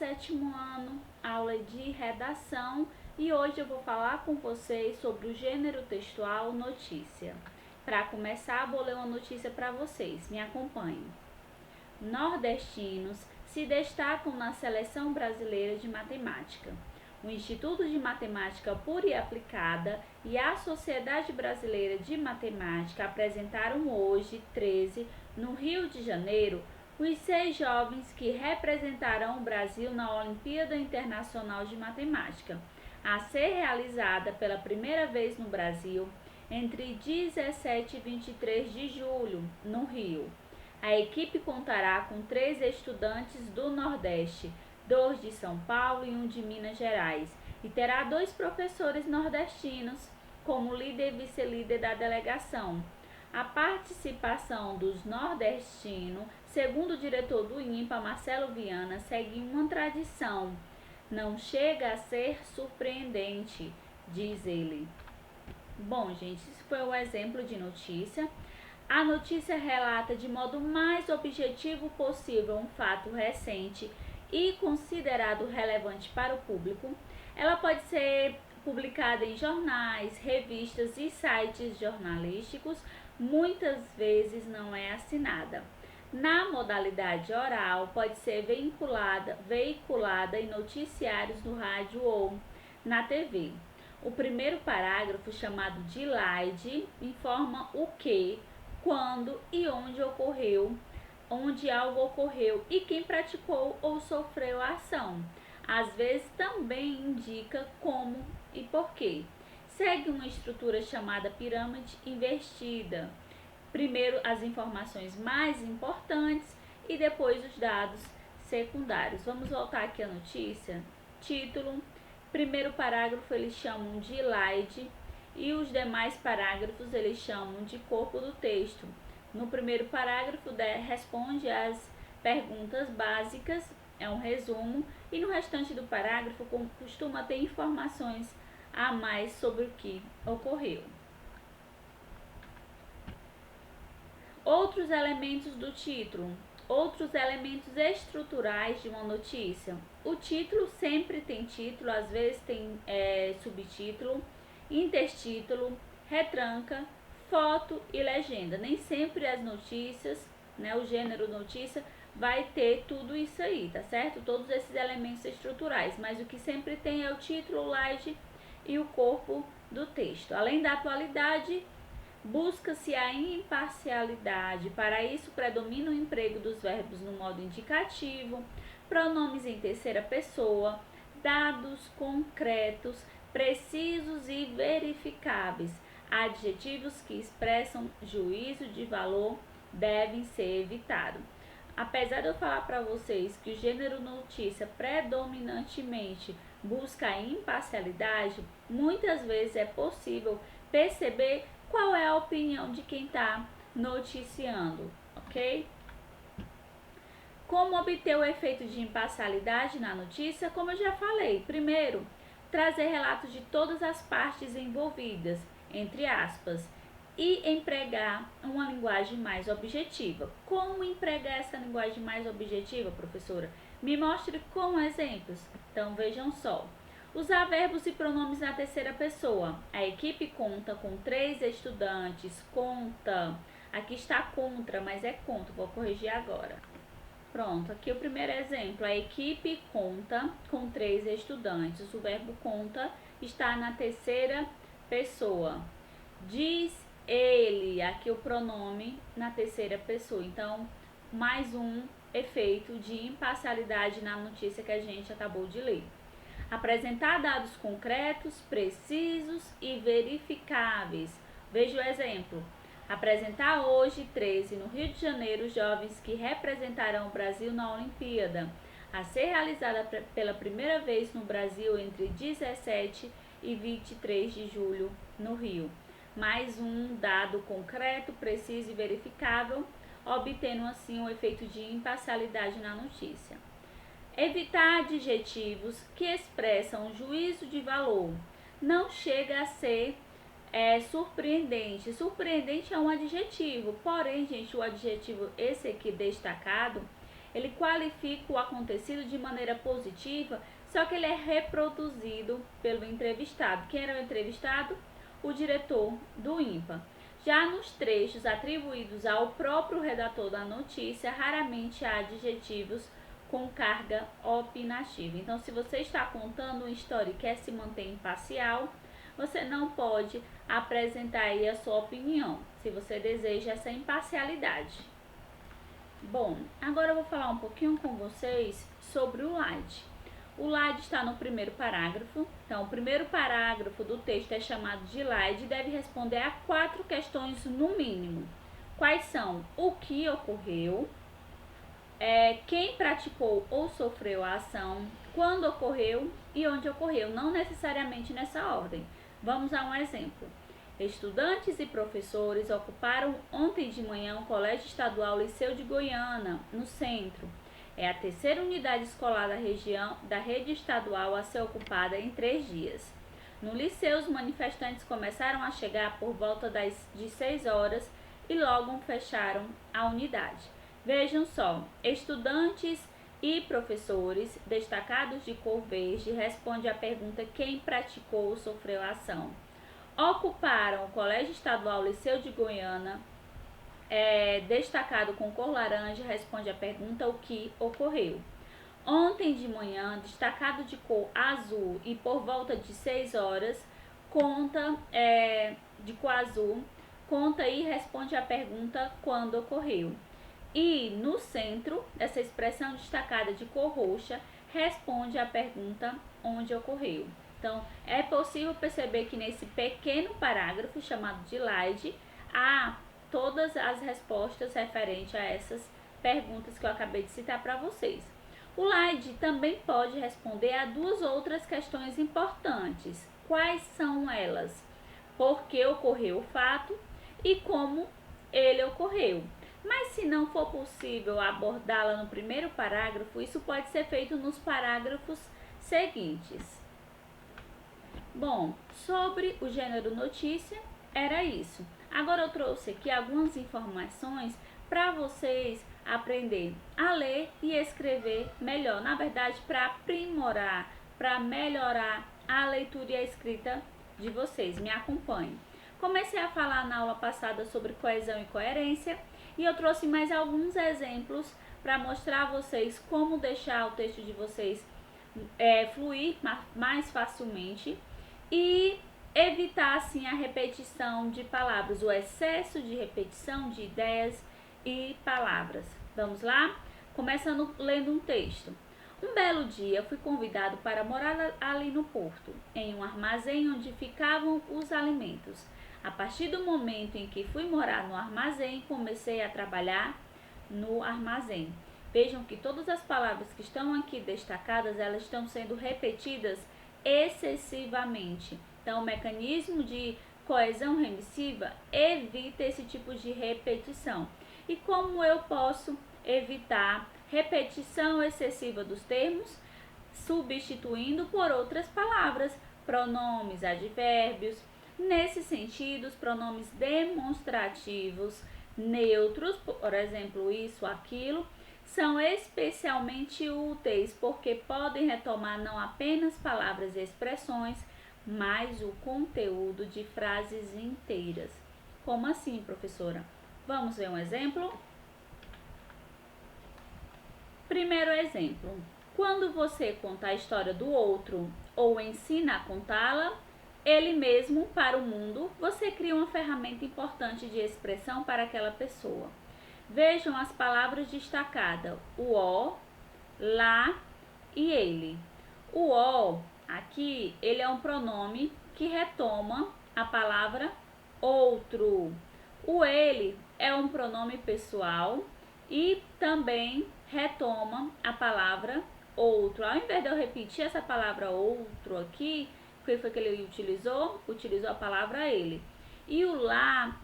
sétimo ano, aula de redação, e hoje eu vou falar com vocês sobre o gênero textual notícia. Para começar, vou ler uma notícia para vocês, me acompanhem. Nordestinos se destacam na seleção brasileira de matemática. O Instituto de Matemática Pura e Aplicada e a Sociedade Brasileira de Matemática apresentaram hoje, 13, no Rio de Janeiro, os 6 jovens que representarão o Brasil na Olimpíada Internacional de Matemática, a ser realizada pela primeira vez no Brasil entre 17 e 23 de julho, no Rio. A equipe contará com 3 estudantes do Nordeste, 2 de São Paulo e 1 de Minas Gerais, e terá 2 professores nordestinos como líder e vice-líder da delegação. A participação dos nordestinos, segundo o diretor do INPA, Marcelo Viana, segue uma tradição. Não chega a ser surpreendente, diz ele. Bom, gente, isso foi um exemplo de notícia. A notícia relata de modo mais objetivo possível um fato recente e considerado relevante para o público. Ela pode ser publicada em jornais, revistas e sites jornalísticos, muitas vezes não é assinada. Na modalidade oral, pode ser veiculada em noticiários no rádio ou na TV. O primeiro parágrafo, chamado de slide, informa o que, quando e onde algo ocorreu e quem praticou ou sofreu a ação. Às vezes também indica como e porquê. Segue uma estrutura chamada pirâmide invertida. Primeiro as informações mais importantes e depois os dados secundários. Vamos voltar aqui à notícia. Título. Primeiro parágrafo eles chamam de slide e os demais parágrafos eles chamam de corpo do texto. No primeiro parágrafo responde às perguntas básicas, é um resumo, e no restante do parágrafo costuma ter informações a mais sobre o que ocorreu. Outros elementos do título. Outros elementos estruturais de uma notícia. O título sempre tem título, às vezes tem subtítulo, intertítulo, retranca, foto e legenda. Nem sempre as notícias, o gênero notícia, vai ter tudo isso aí, tá certo? Todos esses elementos estruturais, mas o que sempre tem é o título, o slide e o corpo do texto. Além da atualidade, busca-se a imparcialidade. Para isso, predomina o emprego dos verbos no modo indicativo, pronomes em terceira pessoa, dados concretos, precisos e verificáveis. Adjetivos que expressam juízo de valor devem ser evitados. Apesar de eu falar para vocês que o gênero notícia predominantemente busca a imparcialidade, muitas vezes é possível perceber qual é a opinião de quem está noticiando, ok? Como obter o efeito de imparcialidade na notícia? Como eu já falei, primeiro, trazer relatos de todas as partes envolvidas, entre aspas, e empregar uma linguagem mais objetiva. Como empregar essa linguagem mais objetiva, professora? Me mostre com exemplos. Então, vejam só. Usar verbos e pronomes na terceira pessoa. A equipe conta com 3 estudantes. Conta. Aqui está contra, mas é conta. Vou corrigir agora. Pronto, aqui o primeiro exemplo. A equipe conta com 3 estudantes. O verbo conta está na terceira pessoa. Diz ele. Aqui o pronome na terceira pessoa. Então, mais um efeito de imparcialidade na notícia que a gente acabou de ler. Apresentar dados concretos, precisos e verificáveis. Veja o exemplo. Apresentar hoje, 13, no Rio de Janeiro, os jovens que representarão o Brasil na Olimpíada, a ser realizada pela primeira vez no Brasil entre 17 e 23 de julho, no Rio. Mais um dado concreto, preciso e verificável, obtendo assim um efeito de imparcialidade na notícia. Evitar adjetivos que expressam juízo de valor. Não chega a ser surpreendente. Surpreendente é um adjetivo, porém, gente, o adjetivo esse aqui destacado, Ele qualifica o acontecido de maneira positiva, só que ele é reproduzido pelo entrevistado. Quem era o entrevistado? O diretor do INPA. Já nos trechos atribuídos ao próprio redator da notícia, raramente há adjetivos com carga opinativa. Então, se você está contando uma história e quer se manter imparcial, você não pode apresentar aí a sua opinião, se você deseja essa imparcialidade. Bom, agora eu vou falar um pouquinho com vocês sobre o LAD. O LAD está no primeiro parágrafo. Então, o primeiro parágrafo do texto é chamado de LAD e deve responder a 4 questões no mínimo. Quais são? O que ocorreu? Quem praticou ou sofreu a ação? Quando ocorreu e onde ocorreu? Não necessariamente nessa ordem. Vamos a um exemplo. Estudantes e professores ocuparam ontem de manhã o Colégio Estadual Liceu de Goiânia, no centro. É a terceira unidade escolar da região da rede estadual a ser ocupada em 3 dias. No liceu, os manifestantes começaram a chegar por volta de 6 horas e logo fecharam a unidade. Vejam só, estudantes e professores destacados de cor verde responde à pergunta quem praticou ou sofreu a ação. Ocuparam o Colégio Estadual Liceu de Goiânia, destacado com cor laranja, responde à pergunta o que ocorreu. Ontem de manhã, destacado de cor azul e por volta de 6 horas, de cor azul, conta e responde à pergunta quando ocorreu. E no centro, essa expressão destacada de cor roxa responde à pergunta onde ocorreu. Então, é possível perceber que nesse pequeno parágrafo chamado de slide, há todas as respostas referentes a essas perguntas que eu acabei de citar para vocês. O slide também pode responder a 2 outras questões importantes. Quais são elas? Por que ocorreu o fato e como ele ocorreu. Mas se não for possível abordá-la no primeiro parágrafo, isso pode ser feito nos parágrafos seguintes. Bom, sobre o gênero notícia, era isso. Agora eu trouxe aqui algumas informações para vocês aprender a ler e escrever melhor. Na verdade, para aprimorar, para melhorar a leitura e a escrita de vocês. Me acompanhem. Comecei a falar na aula passada sobre coesão e coerência e eu trouxe mais alguns exemplos para mostrar a vocês como deixar o texto de vocês fluir mais facilmente e evitar assim a repetição de palavras, o excesso de repetição de ideias e palavras. Vamos lá? Começando lendo um texto. Um belo dia fui convidado para morar ali no porto, em um armazém onde ficavam os alimentos. A partir do momento em que fui morar no armazém, comecei a trabalhar no armazém. Vejam que todas as palavras que estão aqui destacadas, elas estão sendo repetidas excessivamente. Então, o mecanismo de coesão remissiva evita esse tipo de repetição. E como eu posso evitar repetição excessiva dos termos? Substituindo por outras palavras, pronomes, advérbios. Nesse sentido, os pronomes demonstrativos neutros, por exemplo, isso, aquilo, são especialmente úteis porque podem retomar não apenas palavras e expressões, mas o conteúdo de frases inteiras. Como assim, professora? Vamos ver um exemplo? Primeiro exemplo. Quando você conta a história do outro ou ensina a contá-la, ele mesmo para o mundo, você cria uma ferramenta importante de expressão para aquela pessoa. Vejam as palavras destacadas, o ó, lá e ele. O ó, aqui, ele é um pronome que retoma a palavra outro. O ele é um pronome pessoal e também retoma a palavra outro. Ao invés de eu repetir essa palavra outro aqui, o que foi que ele utilizou? Utilizou a palavra ele. E o lá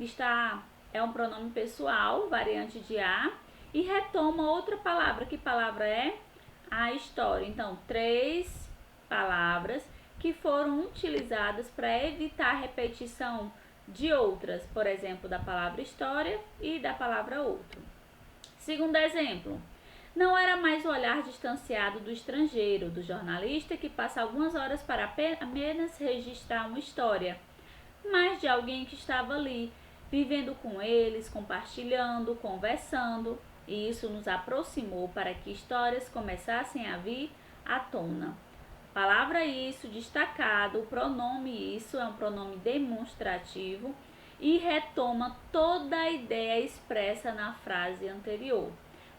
é um pronome pessoal, variante de a, e retoma outra palavra. Que palavra é? A história. Então, 3 palavras que foram utilizadas para evitar a repetição de outras, por exemplo, da palavra história e da palavra outro. Segundo exemplo. Não era mais o olhar distanciado do estrangeiro, do jornalista que passa algumas horas para apenas registrar uma história, mas de alguém que estava ali, vivendo com eles, compartilhando, conversando, e isso nos aproximou para que histórias começassem a vir à tona. Palavra isso, destacado, o pronome isso é um pronome demonstrativo e retoma toda a ideia expressa na frase anterior.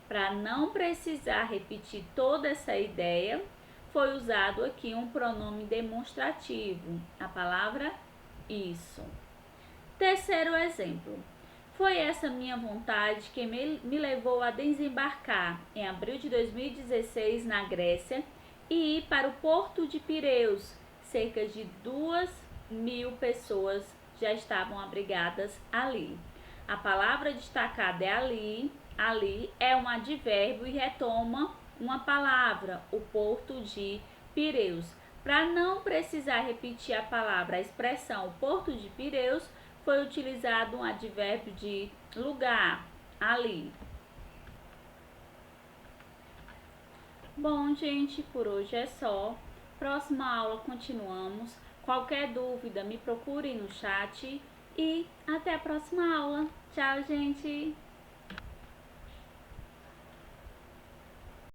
Para não precisar repetir toda essa ideia, foi usado aqui um pronome demonstrativo, a palavra isso. Terceiro exemplo. Foi essa minha vontade que me levou a desembarcar em abril de 2016 na Grécia e ir para o porto de Pireus. Cerca de 2.000 pessoas já estavam abrigadas ali. A palavra destacada é ali. Ali é um advérbio e retoma uma palavra, o porto de Pireus. Para não precisar repetir a palavra, a expressão porto de Pireus, foi utilizado um advérbio de lugar, ali. Bom, gente, por hoje é só. Próxima aula continuamos. Qualquer dúvida, me procure no chat e até a próxima aula. Tchau, gente!